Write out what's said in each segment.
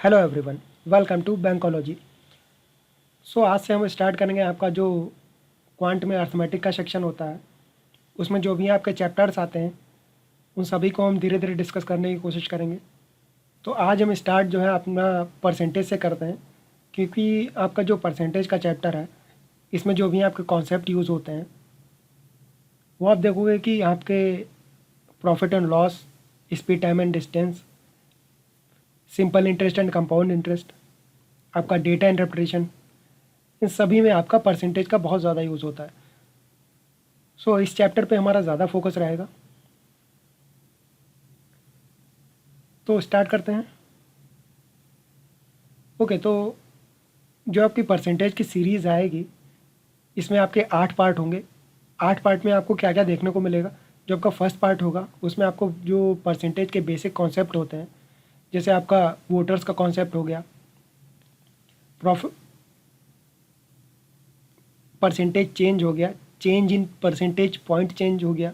Hello everyone, welcome to Bankology. आज से हम स्टार्ट करेंगे आपका जो क्वांट में अर्थमेटिक का सेक्शन होता है, उसमें जो भी आपके चैप्टर्स आते हैं उन सभी को हम धीरे धीरे डिस्कस करने की कोशिश करेंगे। तो आज हम स्टार्ट जो है अपना परसेंटेज से करते हैं, क्योंकि आपका जो परसेंटेज का चैप्टर है इसमें जो भी आपके कॉन्सेप्ट यूज़ होते हैं वो आप देखोगे कि आपके profit and loss, speed, time and distance, simple interest and compound interest, आपका डेटा इंटरप्रिटेशन, इन सभी में आपका परसेंटेज का बहुत ज़्यादा यूज़ होता है। इस चैप्टर पे हमारा ज़्यादा फोकस रहेगा। तो स्टार्ट करते हैं। ओके, तो जो आपकी परसेंटेज की सीरीज़ आएगी इसमें आपके 8 पार्ट होंगे। 8 पार्ट में आपको क्या क्या देखने को मिलेगा। जो आपका फर्स्ट पार्ट होगा उसमें आपको जो परसेंटेज के बेसिक कॉन्सेप्ट होते हैं, जैसे आपका वोटर्स का कॉन्सेप्ट हो गया, प्रॉफिट परसेंटेज चेंज हो गया, change in percentage point change हो गया,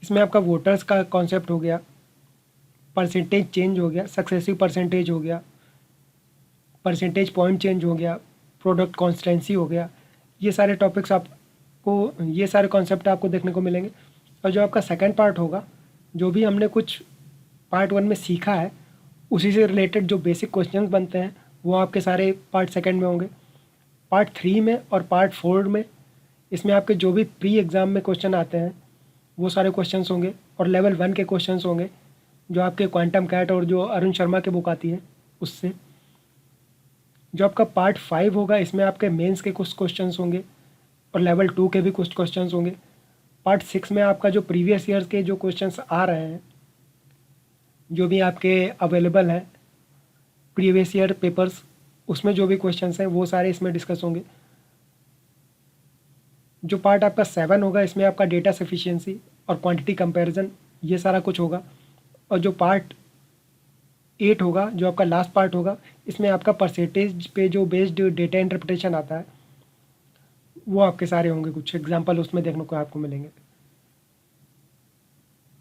इसमें आपका वोटर्स का कॉन्सेप्ट हो गया, परसेंटेज चेंज हो गया, सक्सेसिव परसेंटेज हो गया, परसेंटेज पॉइंट चेंज हो गया, प्रोडक्ट कॉन्स्टेंसी हो गया। ये सारे टॉपिक्स आपको, ये सारे कॉन्सेप्ट आपको देखने को मिलेंगे। और जो आपका सेकंड पार्ट होगा, जो भी हमने कुछ पार्ट 1 में सीखा है उसी से रिलेटेड जो बेसिक क्वेश्चंस बनते हैं वो आपके सारे पार्ट सेकंड में होंगे। पार्ट 3 में और पार्ट 4 में इसमें आपके जो भी प्री एग्ज़ाम में क्वेश्चन आते हैं वो सारे क्वेश्चंस होंगे, और लेवल 1 के क्वेश्चंस होंगे जो आपके क्वांटम कैट और जो अरुण शर्मा की बुक आती है उससे। जो आपका पार्ट 5 होगा इसमें आपके मेंस के कुछ क्वेश्चंस होंगे और लेवल 2 के भी कुछ क्वेश्चंस होंगे। पार्ट 6 में आपका जो प्रीवियस ईयर्स के जो क्वेश्चंस आ रहे हैं, जो भी आपके अवेलेबल हैं प्रीवियस ईयर पेपर्स, उसमें जो भी क्वेश्चंस हैं वो सारे इसमें डिस्कस होंगे। जो पार्ट आपका 7 होगा इसमें आपका डेटा सफिशिएंसी और क्वांटिटी कंपैरिजन, ये सारा कुछ होगा। और जो पार्ट 8 होगा, जो आपका लास्ट पार्ट होगा, इसमें आपका परसेंटेज पे जो बेस्ड डेटा इंटरप्रिटेशन आता है वो आपके सारे होंगे। कुछ एग्जांपल उसमें देखने को आपको मिलेंगे।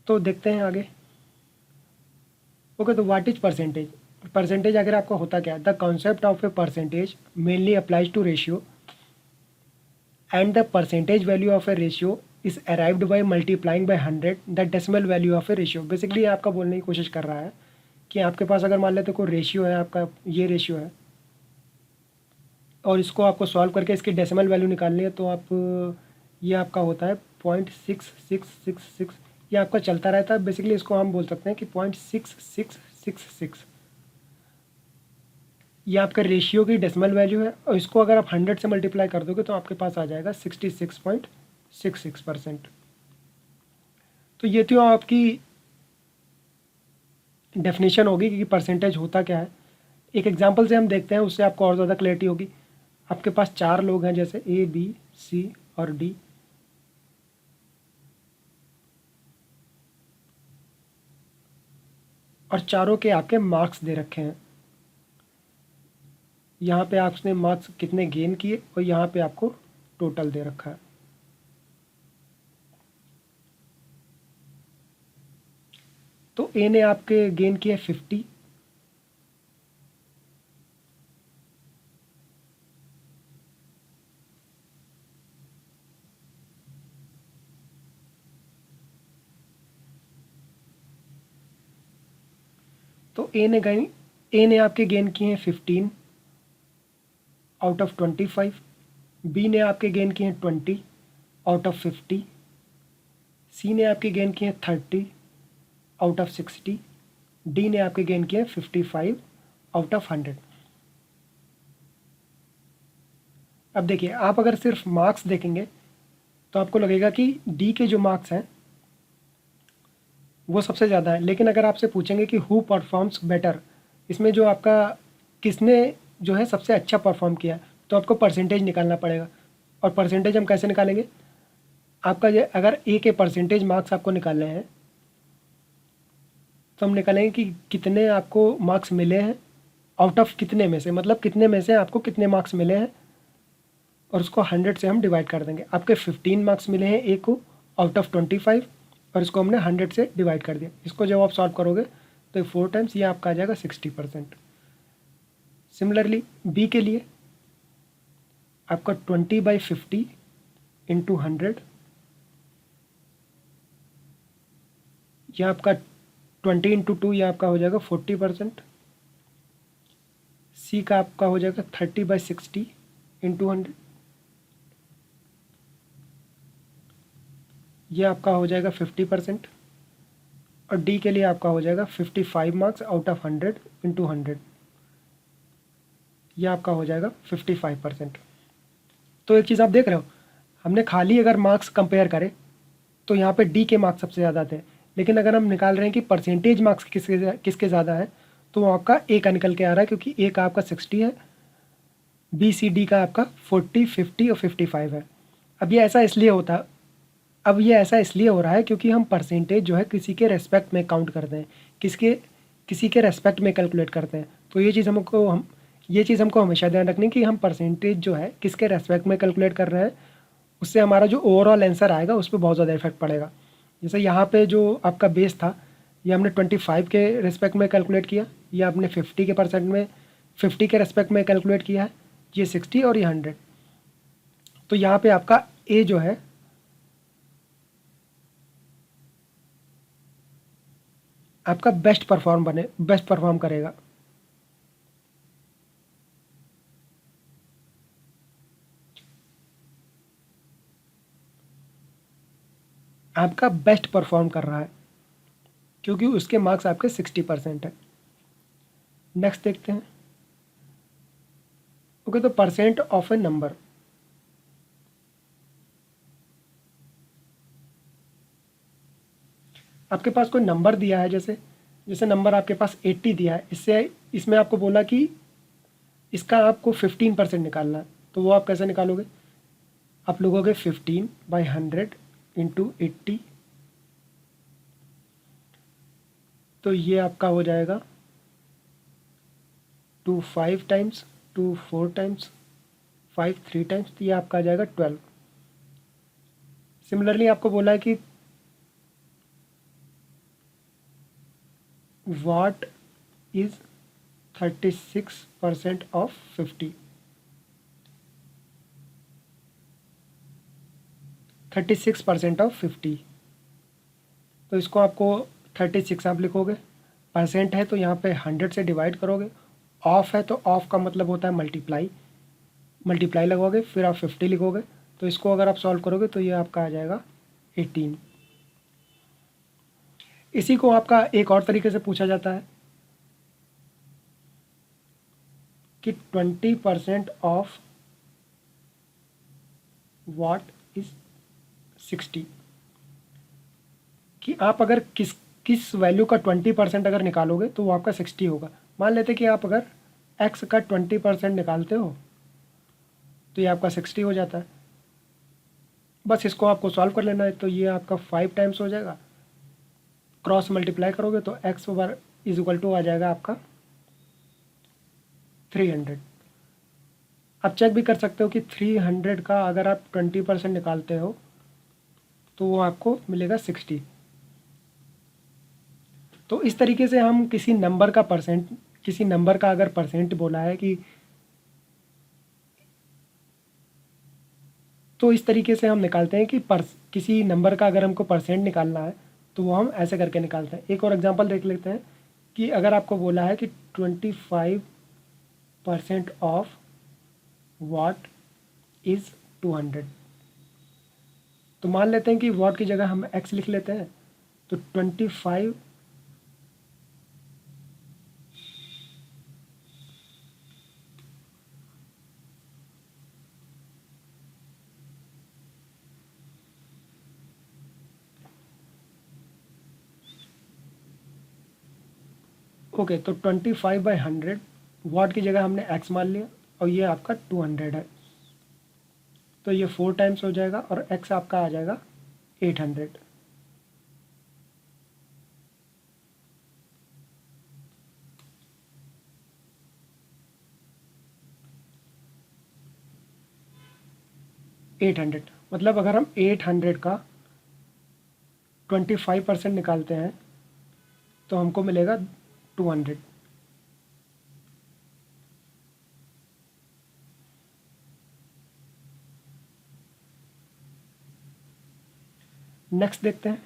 तो देखते हैं आगे। ओके, तो व्हाट इज परसेंटेज। परसेंटेज अगर आपको होता क्या है, the concept of a percentage mainly applies to ratio and the percentage value of a ratio is arrived by multiplying by 100 the decimal value of a ratio। Basically आपका बोलने की कोशिश कर रहा है कि आपके पास अगर मान लेते कोई रेशियो है, आपका ये रेशियो है और इसको आपको सॉल्व करके इसकी डेसिमल वैल्यू निकालनी है, तो आप ये आपका होता है 0.6666। ये आपका चलता रहता है। बेसिकली इसको हम बोल सकते हैं कि 0.6666 ये आपका रेशियो की डेसिमल वैल्यू है, और इसको अगर आप 100 से मल्टीप्लाई कर दोगे तो आपके पास आ जाएगा 66.66%। तो ये तो आपकी डेफिनेशन होगी कि परसेंटेज होता क्या है। एक एग्जांपल से हम देखते हैं, उससे आपको और ज़्यादा क्लैरिटी होगी। आपके पास 4 लोग हैं, जैसे ए, बी, सी और डी। और चारों के आपके मार्क्स दे रखे हैं। यहाँ पे आपने मार्क्स कितने गेन किए और यहाँ पे आपको टोटल दे रखा है। तो ए ने आपके गेन किए 50, तो ए ने आपके गेन किए हैं 15 आउट ऑफ 25। बी ने आपके गेन किए हैं 20 आउट ऑफ 50। सी ने आपके गेन किए हैं 30 आउट ऑफ 60। डी ने आपके गेन किए हैं 55 आउट ऑफ 100। अब देखिए, आप अगर सिर्फ मार्क्स देखेंगे तो आपको लगेगा कि डी के जो मार्क्स हैं वो सबसे ज़्यादा है। लेकिन अगर आपसे पूछेंगे कि हु परफॉर्म्स बेटर, इसमें जो आपका किसने जो है सबसे अच्छा परफॉर्म किया, तो आपको परसेंटेज निकालना पड़ेगा। और परसेंटेज हम कैसे निकालेंगे, आपका ये अगर ए के परसेंटेज मार्क्स आपको निकालने हैं तो हम निकालेंगे कि कितने आपको मार्क्स मिले हैं आउट ऑफ कितने में से, मतलब कितने में से आपको कितने मार्क्स मिले हैं, और उसको 100 से हम डिवाइड कर देंगे। आपके 15 मार्क्स मिले हैं ए को आउट ऑफ 25, और इसको हमने 100 से डिवाइड कर दिया। इसको जब आप सॉल्व करोगे तो 4 टाइम्स ये आपका आ जाएगा 60%। सिमिलरली बी के लिए आपका 20/50 इंटू 100, यह आपका 20 इंटू 2 यह आपका हो जाएगा 40%। सी का आपका हो जाएगा 30/60 इंटू 100, यह आपका हो जाएगा 50%। और डी के लिए आपका हो जाएगा 55 मार्क्स आउट ऑफ 100 इंटू 100, यह आपका हो जाएगा 55%। तो एक चीज़ आप देख रहे हो, हमने खाली अगर मार्क्स कंपेयर करें तो यहाँ पे डी के मार्क्स सबसे ज़्यादा आते हैं, लेकिन अगर हम निकाल रहे हैं कि परसेंटेज मार्क्स किसके किसके ज़्यादा है तो आपका ए का निकल के आ रहा है, क्योंकि ए का आपका 60 है, बी सी डी का आपका 40, 50 और 55 है। अब ये ऐसा इसलिए हो रहा है क्योंकि हम परसेंटेज जो है किसी के रेस्पेक्ट में काउंट करते हैं, किसी के रेस्पेक्ट में कैलकुलेट करते हैं। तो ये चीज़ हमको हमेशा ध्यान रखनी कि हम परसेंटेज जो है किसके रेस्पेक्ट में कैलकुलेट कर रहे हैं, उससे हमारा जो ओवरऑल आंसर आएगा उस पर बहुत ज़्यादा इफेक्ट पड़ेगा। जैसे यहाँ पे जो आपका बेस था ये हमने 25 के रेस्पेक्ट में कैलकुलेट किया, या आपने 50 के रेस्पेक्ट में कैलकुलेट किया है, ये 60 और ये 100। तो यहाँ पे आपका ए जो है आपका बेस्ट परफॉर्म करेगा। आपका बेस्ट परफॉर्म कर रहा है क्योंकि उसके मार्क्स आपके 60% है। नेक्स्ट देखते हैं। ओके, तो परसेंट ऑफ ए नंबर, आपके पास कोई नंबर दिया है, जैसे नंबर आपके पास 80 दिया है, इसमें आपको बोला कि इसका आपको 15% निकालना है। तो वो आप कैसे निकालोगे? आप लोगोगे 15/100 इंटू 80, तो ये आपका हो जाएगा 2 5 टाइम्स, 2 4 टाइम्स, 5 3 टाइम्स, तो ये आपका आ जाएगा 12। सिमिलरली आपको बोला है कि व्हाट इज 36% ऑफ 50, 36% ऑफ 50। तो इसको आपको 36 आप लिखोगे, परसेंट है तो यहाँ पे 100 से डिवाइड करोगे, ऑफ है तो ऑफ का मतलब होता है मल्टीप्लाई लगवाओगे, फिर आप 50 लिखोगे। तो इसको अगर आप सॉल्व करोगे तो ये आपका आ जाएगा 18। इसी को आपका एक और तरीके से पूछा जाता है कि 20% ऑफ व्हाट इज 60, कि आप अगर किस वैल्यू का 20% अगर निकालोगे तो वो आपका 60 होगा। मान लेते कि आप अगर x का 20% निकालते हो तो ये आपका 60 हो जाता है। बस इसको आपको सॉल्व कर लेना है। तो ये आपका 5 टाइम्स हो जाएगा, क्रॉस मल्टीप्लाई करोगे तो x over is equal to आ जाएगा आपका 300। आप चेक भी कर सकते हो कि 300 का अगर आप 20% निकालते हो तो वो आपको मिलेगा 60। तो इस तरीके से हम किसी नंबर का अगर परसेंट बोला है कि, तो इस तरीके से हम निकालते हैं कि किसी नंबर का अगर हमको परसेंट निकालना है तो वो हम ऐसे करके निकालते हैं। एक और एग्जांपल देख लेते हैं कि अगर आपको बोला है कि 25% ऑफ व्हाट इज़ 200, तो मान लेते हैं कि व्हाट की जगह हम x लिख लेते हैं। तो 25 ओके, तो 25/100 वाट की जगह हमने x मान लिया और ये आपका 200 है, तो ये 4 टाइम्स हो जाएगा और x आपका आ जाएगा 800। मतलब अगर हम 800 का 25% निकालते हैं तो हमको मिलेगा 200। नेक्स्ट देखते हैं।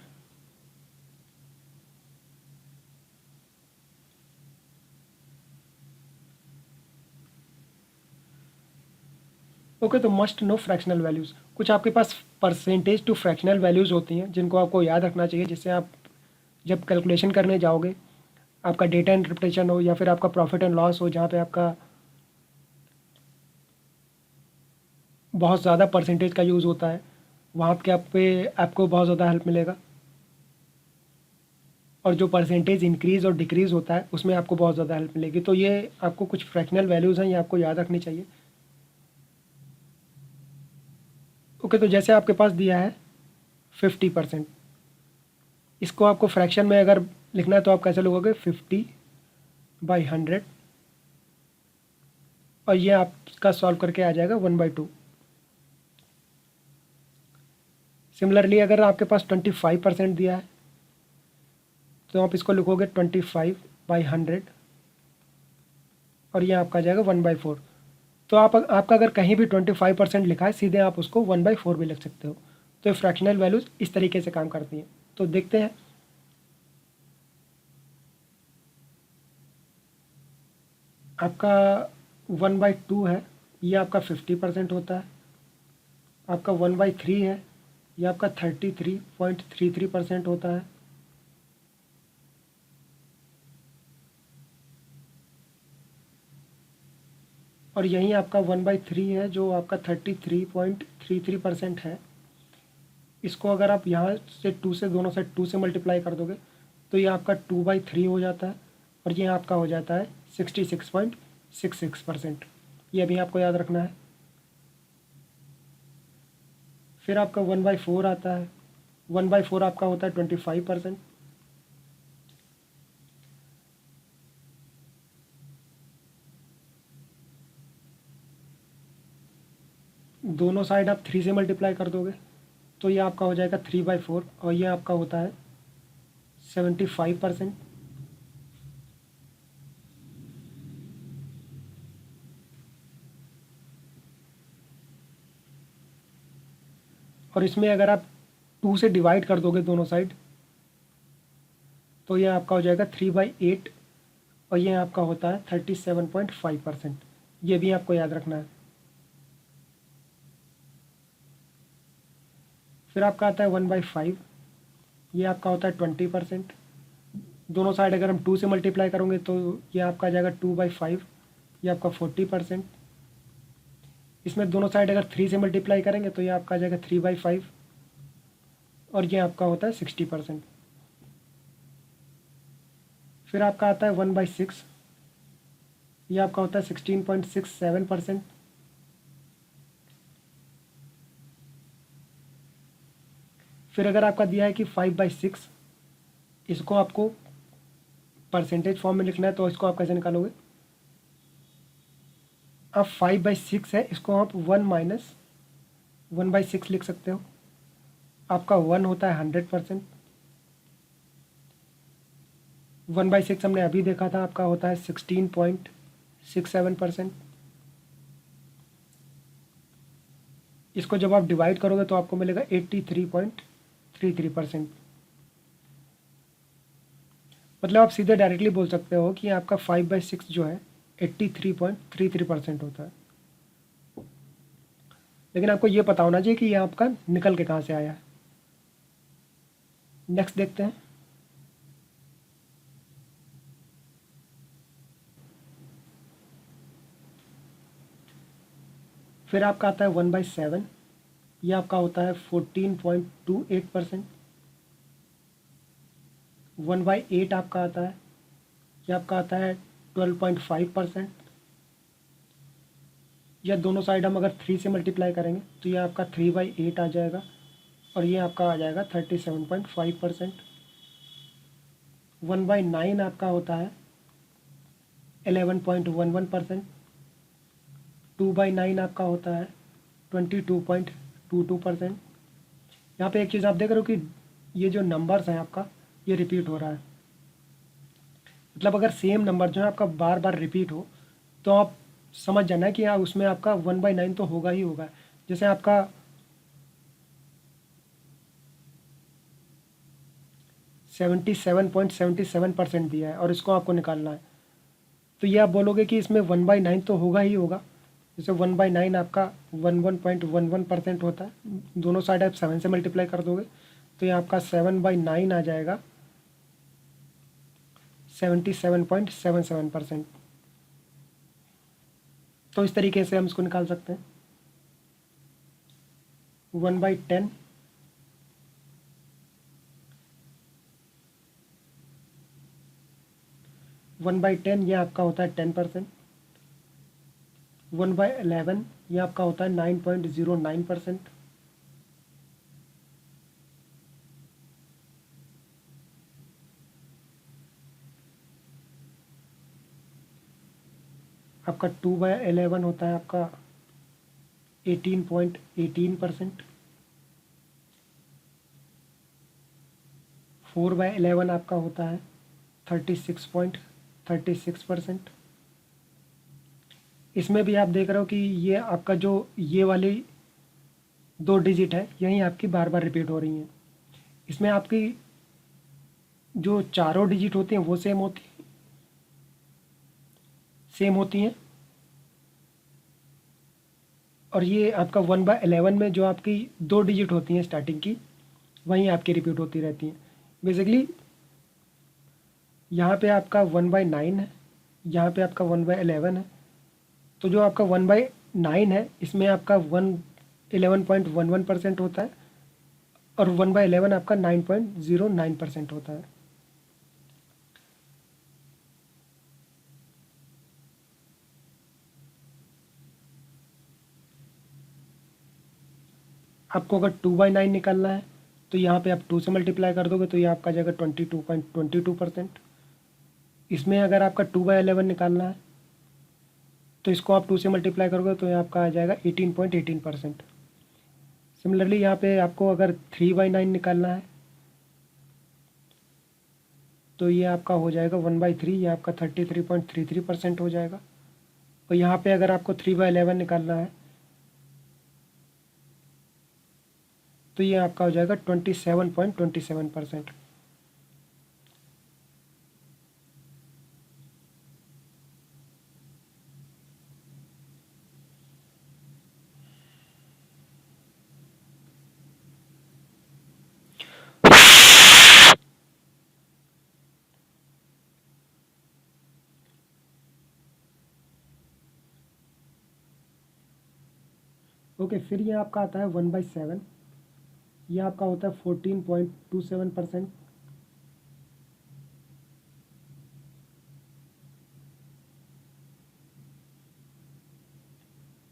ओके, तो मस्ट नो फ्रैक्शनल वैल्यूज़। कुछ आपके पास परसेंटेज टू फ्रैक्शनल वैल्यूज़ होती हैं जिनको आपको याद रखना चाहिए, जिससे आप जब कैलकुलेशन करने जाओगे, आपका डेटा इंटरप्रिटेशन हो या फिर आपका प्रॉफिट एंड लॉस हो, जहाँ पे आपका बहुत ज़्यादा परसेंटेज का यूज़ होता है, वहाँ पे आपको बहुत ज़्यादा हेल्प मिलेगा। और जो परसेंटेज इंक्रीज़ और डिक्रीज़ होता है उसमें आपको बहुत ज़्यादा हेल्प मिलेगी। तो ये आपको कुछ फ्रैक्शनल वैल्यूज़ हैं, ये आपको याद रखनी चाहिए। ओके, तो जैसे आपके पास दिया है 50%, इसको आपको फ्रैक्शन में अगर लिखना है तो आप कैसे लिखोगे, 50/100, और ये आपका सॉल्व करके आ जाएगा 1/2। सिमिलरली अगर आपके पास 25% दिया है तो आप इसको लिखोगे 25/100, और ये आपका आ जाएगा 1/4। तो आपका अगर कहीं भी 25% लिखा है, सीधे आप उसको 1/4 भी लिख सकते हो। तो फ्रैक्शनल वैल्यूज़ इस तरीके से काम करती हैं। तो देखते हैं। आपका 1/2 है, ये आपका 50% होता है। आपका 1/3 है, ये आपका 33.33% होता है। और यहीं आपका 1/3 है जो आपका 33.33% है। इसको अगर आप यहाँ से 2 से, दोनों साइड 2 से मल्टीप्लाई कर दोगे तो ये आपका 2/3 हो जाता है, और ये आपका हो जाता है 66.66%। ये भी आपको याद रखना है। फिर आपका 1/4 आता है। 1/4 आपका होता है 25%। दोनों साइड आप 3 से मल्टीप्लाई कर दोगे तो ये आपका हो जाएगा 3/4, और ये आपका होता है 75%। और इसमें अगर आप 2 से डिवाइड कर दोगे दोनों साइड तो ये आपका हो जाएगा 3/8, और ये आपका होता है 37.5%। ये भी आपको याद रखना है। फिर आपका आता है 1/5, ये आपका होता है 20%। दोनों साइड अगर हम 2 से मल्टीप्लाई करोगे तो ये आपका आ जाएगा 2/5, ये आपका 40%। इसमें दोनों साइड अगर 3 से मल्टीप्लाई करेंगे तो ये आपका आ जाएगा 3/5, और ये आपका होता है 60%। फिर आपका आता है 1/6, ये आपका होता है 16.67%। फिर अगर आपका दिया है कि 5/6, इसको आपको परसेंटेज फॉर्म में लिखना है, तो इसको आप कैसे निकालोगे। आप 5/6 है, इसको आप 1 - 1/6 लिख सकते हो। आपका 1 होता है 100%। 1/6 हमने अभी देखा था, आपका होता है 16.67%। इसको जब आप डिवाइड करोगे तो आपको मिलेगा 83.33%। मतलब आप सीधे डायरेक्टली बोल सकते हो कि आपका 5/6 जो है 83.33% होता है। लेकिन आपको ये पता होना चाहिए कि ये आपका निकल के कहाँ से आया है। नेक्स्ट देखते हैं। फिर आपका आता है 1/7, ये आपका होता है 14.28%। 1/8 आपका आता है, ये आपका आता है 12.5%। या दोनों साइड हम अगर 3 से मल्टीप्लाई करेंगे तो ये आपका 3/8 आ जाएगा, और ये आपका आ जाएगा 37.5%। 1/9 आपका होता है 11.11%। 2/9 आपका होता है 22.22%। यहाँ पे एक चीज़ आप देख रहे हो कि ये जो नंबर्स हैं आपका ये रिपीट हो रहा है। मतलब अगर सेम नंबर जो है आपका बार बार रिपीट हो तो आप समझ जाना कि हाँ उसमें आपका 1/9 तो होगा ही होगा। जैसे आपका 77.77% दिया है और इसको आपको निकालना है, तो ये आप बोलोगे कि इसमें 1/9 तो होगा ही होगा। जैसे 1/9 आपका 11.11% होता है, दोनों साइड आप 7 से मल्टीप्लाई कर दोगे तो ये आपका 7/9 आ जाएगा 77.77%। तो इस तरीके से हम इसको निकाल सकते हैं। 1/10 1/10 ये आपका होता है 10%। 1/11 ये आपका होता है 9.09%। आपका 2/11 होता है आपका 18.18%। 4/11 आपका होता है 36.36%। इसमें भी आप देख रहे हो कि ये आपका जो ये वाली 2 डिजिट है यही आपकी बार बार रिपीट हो रही हैं। इसमें आपकी जो चारों डिजिट होती हैं वो सेम होती हैं और ये आपका 1/11 में जो आपकी 2 डिजिट होती हैं स्टार्टिंग की वहीं आपकी रिपीट होती रहती हैं। बेसिकली यहाँ पे आपका 1/9 है, यहाँ पे आपका 1/11 है, तो जो आपका 1/9 है इसमें आपका 11.11% होता है और 1/11 आपका 9.09% होता है। आपको अगर 2/9 निकालना है तो यहाँ पे आप 2 से मल्टीप्लाई कर दोगे तो ये आपका जाएगा 22.22%। इसमें अगर आपका 2/11 निकालना है तो इसको आप 2 से मल्टीप्लाई करोगे तो ये आपका आ जाएगा 18.18%। सिमिलरली यहाँ पे आपको अगर 3/9 निकालना है तो ये आपका हो जाएगा 1/3, ये आपका 33.33% हो जाएगा। और यहाँ पे अगर आपको 3/11 निकालना है तो ये आपका हो जाएगा 27.27%। ओके, फिर ये आपका आता है 1/7। ये आपका होता है 14.27%।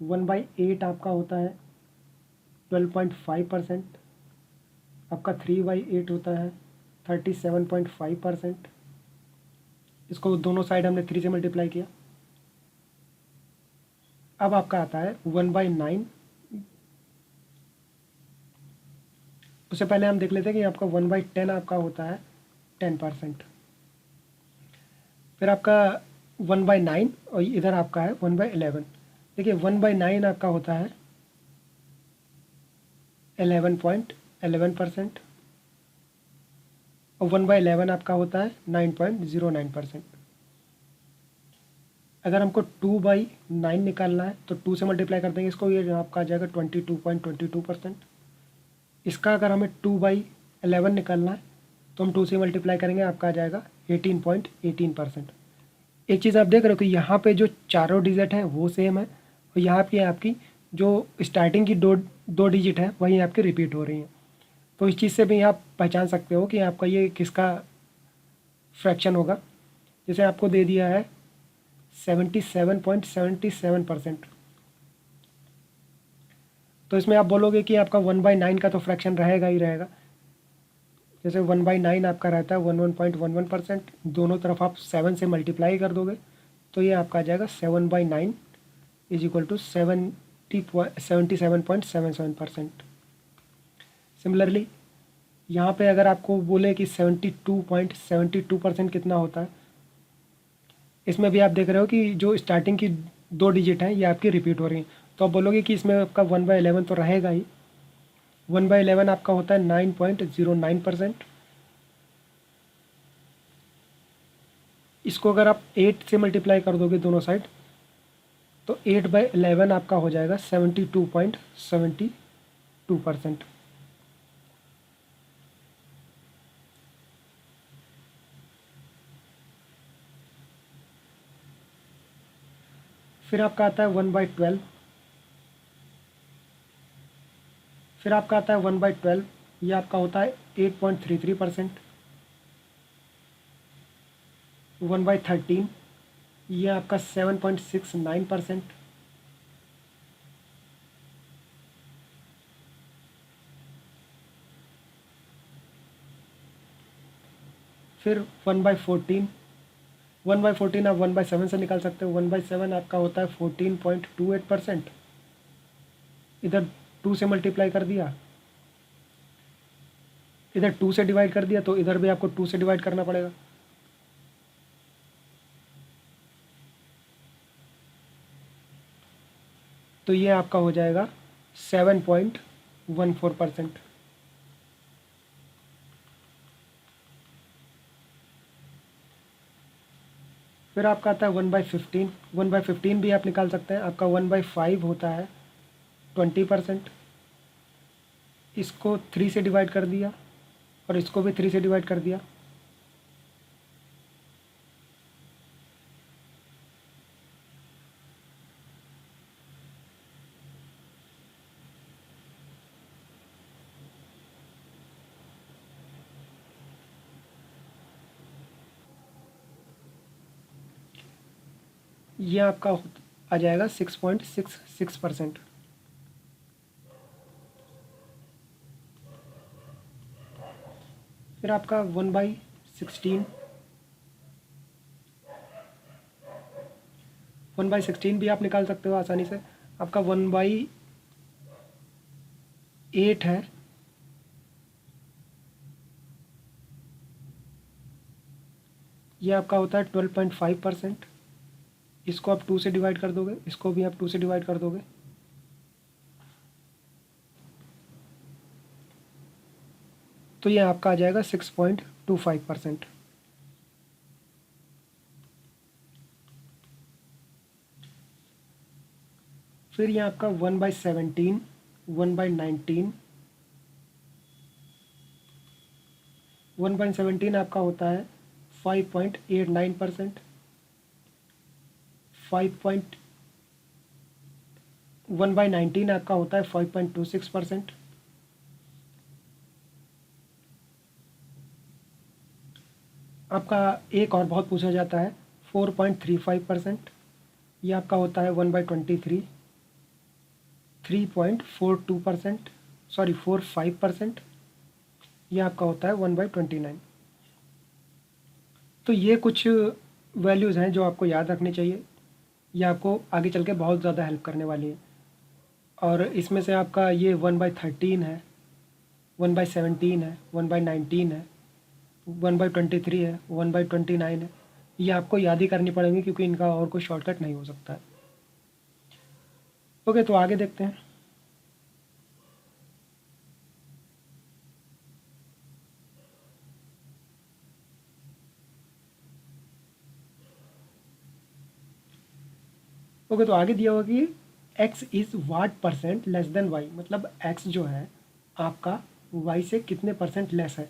1/8 आपका होता है 12.5%। आपका 3/8 होता है 37.5%। इसको दोनों साइड हमने 3 से मल्टीप्लाई किया। अब आपका आता है 1/9। उससे पहले हम देख लेते हैं कि आपका 1/10 आपका होता है 10%। फिर आपका 1/9 और इधर आपका है 1/11। देखिए 1/9 आपका होता है 11.11% और 1/11 आपका होता है 9.09%। अगर हमको 2/9 निकालना है तो 2 से मल्टीप्लाई कर देंगे इसको, ये आपका आ जाएगा 22.22%। इसका अगर हमें 2/11 निकालना है तो हम 2 से मल्टीप्लाई करेंगे, आपका आ जाएगा 18.18%। एक चीज़ आप देख रहे हो कि यहाँ पे जो चारों डिजिट हैं वो सेम है और यहाँ पे आपकी जो स्टार्टिंग की दो डिजिट है वही आपकी रिपीट हो रही हैं। तो इस चीज़ से भी आप पहचान सकते हो कि आपका ये किसका फ्रैक्शन होगा। जैसे आपको दे दिया है 77.77%, तो इसमें आप बोलोगे कि आपका 1/9 का तो फ्रैक्शन रहेगा ही रहेगा। जैसे 1/9 आपका रहता है 11.11%, दोनों तरफ आप 7 से मल्टीप्लाई कर दोगे तो ये आपका आ जाएगा 7/9 इज इक्वल टू 77.77%। सिमिलरली यहाँ पे अगर आपको बोले कि 72.72% कितना होता है, इसमें भी आप देख रहे हो कि जो स्टार्टिंग की 2 डिजिट हैं ये आपकी रिपीट हो रही हैं, तो आप बोलोगे कि इसमें आपका 1/11 तो रहेगा ही। 1/11 आपका होता है 9.09%। इसको अगर आप 8 से मल्टीप्लाई कर दोगे दोनों साइड, तो 8/11 आपका हो जाएगा 72.72%। फिर आपका आता है 1/12। फिर आपका आता है 1/12, ये आपका होता है 8.33%। 1/13, ये आपका 7.69%। फिर 1/14। 1/14 आप 1/7 से निकाल सकते हो। 1/7 आपका होता है 14.28%। इधर 2 से मल्टीप्लाई कर दिया, इधर 2 से डिवाइड कर दिया, तो इधर भी आपको 2 से डिवाइड करना पड़ेगा। तो ये आपका हो जाएगा 7.14%। फिर आपका आता है 1/15। 1/15 भी आप निकाल सकते हैं। आपका 1/5 होता है 20%। इसको 3 से डिवाइड कर दिया और इसको भी 3 से डिवाइड कर दिया। ये आपका आ जाएगा 6.66%। फिर आपका 1/16। 1/16 भी आप निकाल सकते हो आसानी से। आपका 1/8 है, ये आपका होता है 12.5%। इसको आप 2 से डिवाइड कर दोगे, इसको भी आप 2 से डिवाइड कर दोगे, तो ये आपका आ जाएगा 6.25%। फिर ये आपका 1/17, 1/19। 1/17 आपका होता है 5.89%। 1/19 आपका होता है 5.26%। आपका एक और बहुत पूछा जाता है 4.35%। ये आपका होता है 1/23। 3.42%, सॉरी 45%। ये आपका होता है 1/29। तो ये कुछ वैल्यूज़ हैं जो आपको याद रखनी चाहिए। ये आपको आगे चल के बहुत ज़्यादा हेल्प करने वाली है। और इसमें से आपका ये 1/13 है, 1/17 है, 1/19 है, 1/23 है, 1/29 है। ये आपको याद ही करनी पड़ेंगी क्योंकि इनका और कोई शॉर्टकट नहीं हो सकता है। ओके, तो आगे देखते हैं। ओके, तो आगे दिया हुआ कि x is what percent less than y, मतलब x जो है आपका y से कितने परसेंट लेस है।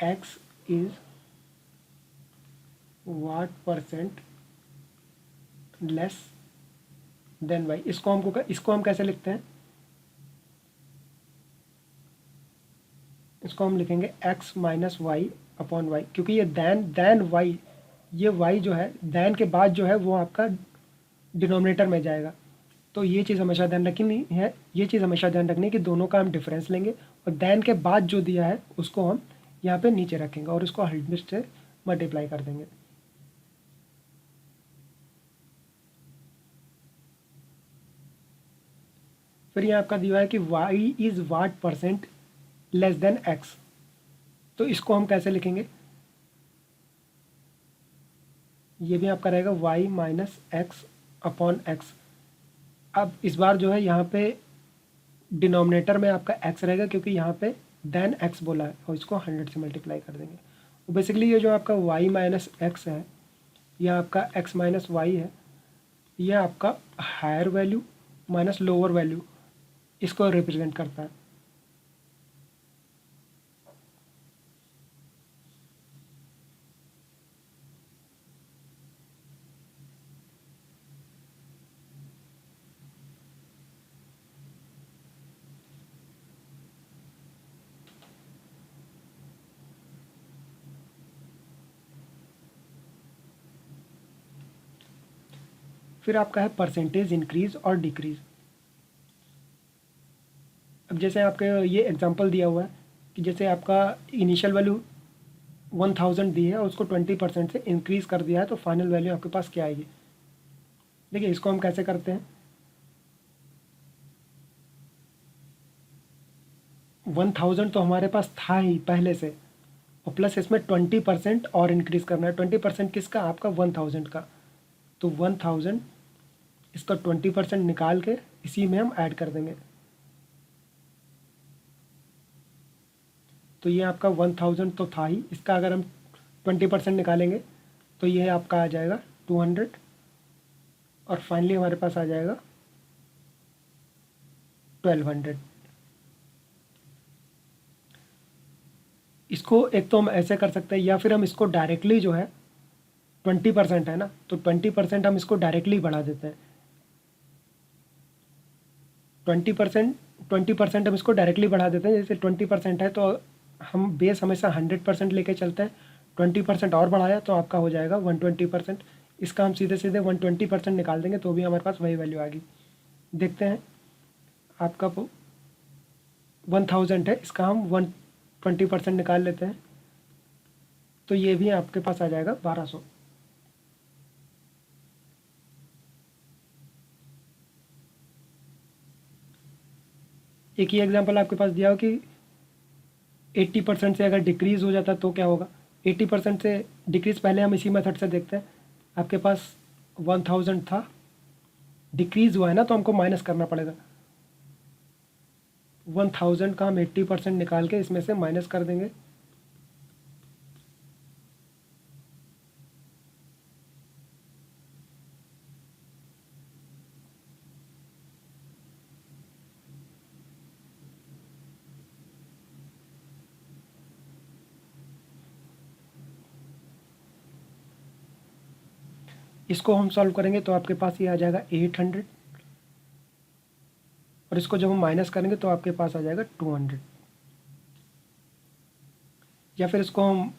x is what percent less than y। इसको हम कैसे लिखते हैं? इसको हम लिखेंगे x minus y upon y, क्योंकि ये दैन वाई, ये y जो है दैन के बाद जो है वो आपका डिनोमिनेटर में जाएगा। तो ये चीज़ हमेशा ध्यान रखनी है, ये चीज़ हमेशा ध्यान रखनी है कि दोनों का हम डिफरेंस लेंगे और दैन के बाद जो दिया है उसको हम यहाँ पे नीचे रखेंगे और इसको 100 से मल्टीप्लाई कर देंगे। फिर ये आपका दिया है कि y is what percent less than x, तो इसको हम कैसे लिखेंगे, ये भी आपका रहेगा y minus x upon x. अब इस बार जो है यहाँ पे डिनोमिनेटर में आपका x रहेगा, क्योंकि यहाँ पे देन x बोला है, और इसको 100 से मल्टीप्लाई कर देंगे। तो बेसिकली ये जो आपका y माइनस एक्स है, यह आपका x माइनस वाई है, यह आपका higher value minus lower value इसको रिप्रेजेंट करता है। फिर आपका है परसेंटेज इंक्रीज और डिक्रीज। अब जैसे आपके ये एग्जांपल दिया हुआ है कि जैसे आपका इनिशियल वैल्यू 1000 दी है और उसको 20% से इंक्रीज़ कर दिया है, तो फाइनल वैल्यू आपके पास क्या आएगी। देखिए इसको हम कैसे करते हैं, 1000 तो हमारे पास था ही पहले से, और प्लस इसमें 20% और इंक्रीज़ करना है। 20% किसका, आपका 1000 का, तो 1000 इसका 20% निकाल के इसी में हम ऐड कर देंगे। तो ये आपका 1000 तो था ही, इसका अगर हम 20% निकालेंगे तो ये आपका आ जाएगा 200, और फाइनली हमारे पास आ जाएगा 1200। इसको एक तो हम ऐसे कर सकते हैं, या फिर हम इसको डायरेक्टली जो है 20% है ना, तो 20% हम इसको डायरेक्टली बढ़ा देते हैं। 20% हम इसको डायरेक्टली बढ़ा देते हैं। जैसे 20% है तो हम बेस हमेशा 100% लेके चलते हैं, 20% और बढ़ाया तो आपका हो जाएगा 120%। इसका हम सीधे सीधे 120% निकाल देंगे तो भी हमारे पास वही वैल्यू आ गई। देखते हैं, आपका 1000 है, इसका हम 120% निकाल लेते हैं, तो ये भी आपके पास आ जाएगा 1200। एक ही एग्जांपल आपके पास दिया हो कि 80% से अगर डिक्रीज़ हो जाता तो क्या होगा। 80% से डिक्रीज़ पहले हम इसी मेथड से देखते हैं। आपके पास 1000 था, डिक्रीज़ हुआ है ना, तो हमको माइनस करना पड़ेगा। 1000 का हम 80% निकाल के इसमें से माइनस कर देंगे। इसको हम सॉल्व करेंगे तो आपके पास ये आ जाएगा 800, और इसको जब हम माइनस करेंगे तो आपके पास आ जाएगा 200। या फिर इसको हम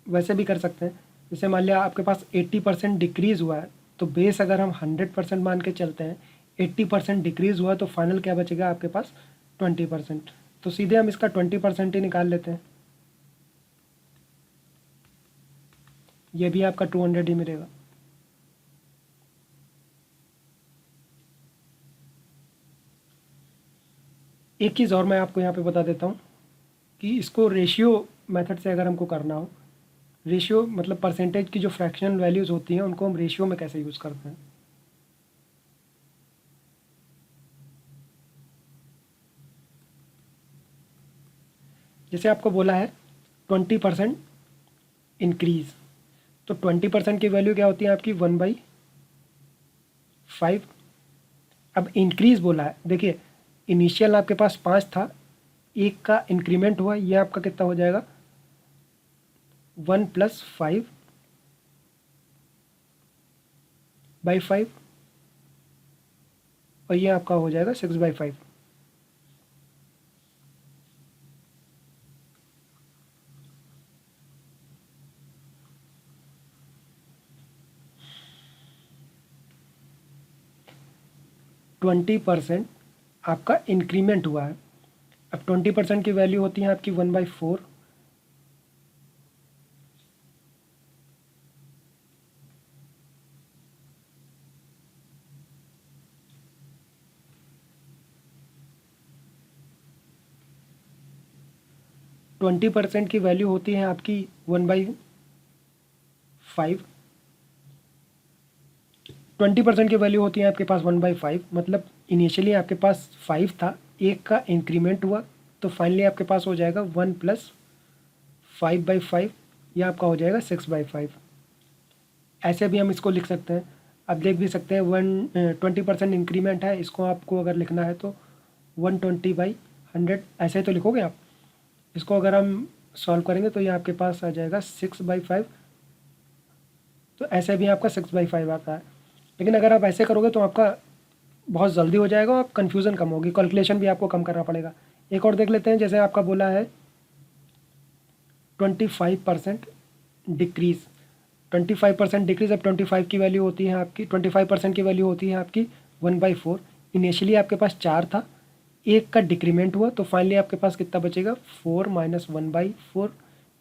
वैसे भी कर सकते हैं, जैसे मान लिया आपके पास 80% डिक्रीज़ हुआ है, तो बेस अगर हम 100% मान के चलते हैं, 80% डिक्रीज़ हुआ तो फाइनल क्या बचेगा आपके पास 20%। तो सीधे हम इसका 20% ही निकाल लेते हैं, ये भी आपका 200 ही मिलेगा। एक चीज़ और मैं आपको यहाँ पे बता देता हूँ कि इसको रेशियो मेथड से अगर हमको करना हो, रेशियो मतलब परसेंटेज की जो फ्रैक्शनल वैल्यूज़ होती हैं उनको हम रेशियो में कैसे यूज़ करते हैं। जैसे आपको बोला है 20% इंक्रीज़, तो 20% की वैल्यू क्या होती है आपकी 1/5। अब इंक्रीज़ बोला है, देखिए इनिशियल आपके पास 5 था, एक का इंक्रीमेंट हुआ, ये आपका कितना हो जाएगा 1+5/5, और ये आपका हो जाएगा 6/5। ट्वेंटी परसेंट आपका इंक्रीमेंट हुआ है। अब 20% की वैल्यू होती है आपकी 1/4, 20% की वैल्यू होती है आपकी 1/5। 20% की वैल्यू होती है आपके पास 1/5, मतलब इनिशियली आपके पास 5 था, एक का इंक्रीमेंट हुआ, तो फाइनली आपके पास हो जाएगा 1 + 5/5, यह आपका हो जाएगा 6/5। ऐसे भी हम इसको लिख सकते हैं। आप देख भी सकते हैं 20% इंक्रीमेंट है, इसको आपको अगर लिखना है तो 120/100 ऐसे तो लिखोगे आप। इसको अगर हम सॉल्व करेंगे तो ये आपके पास आ जाएगा 6/5। तो ऐसे भी आपका 6/5 आता है, लेकिन अगर आप ऐसे करोगे तो आपका बहुत जल्दी हो जाएगा और कन्फ्यूज़न कम होगी, कैलकुलेशन भी आपको कम करना पड़ेगा। एक और देख लेते हैं, जैसे आपका बोला है 25% डिक्रीज़। 25% डिक्रीज़, अब 25 की वैल्यू होती है आपकी, 25% की वैल्यू होती है आपकी 1/4। इनिशियली आपके पास 4 था, एक का डिक्रीमेंट हुआ, तो फाइनली आपके पास कितना बचेगा, 4 - 1/4,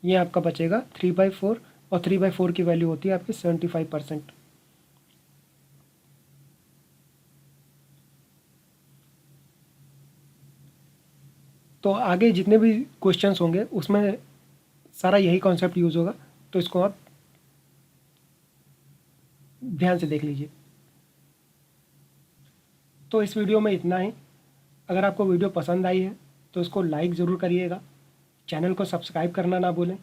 ये आपका बचेगा 3/4, और 3/4 की वैल्यू होती है आपकी 75%। तो आगे जितने भी क्वेश्चंस होंगे उसमें सारा यही कॉन्सेप्ट यूज़ होगा, तो इसको आप ध्यान से देख लीजिए। तो इस वीडियो में इतना ही। अगर आपको वीडियो पसंद आई है तो इसको लाइक ज़रूर करिएगा, चैनल को सब्सक्राइब करना ना भूलें,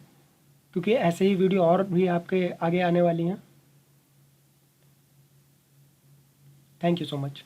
क्योंकि ऐसे ही वीडियो और भी आपके आगे आने वाली हैं। Thank you so much.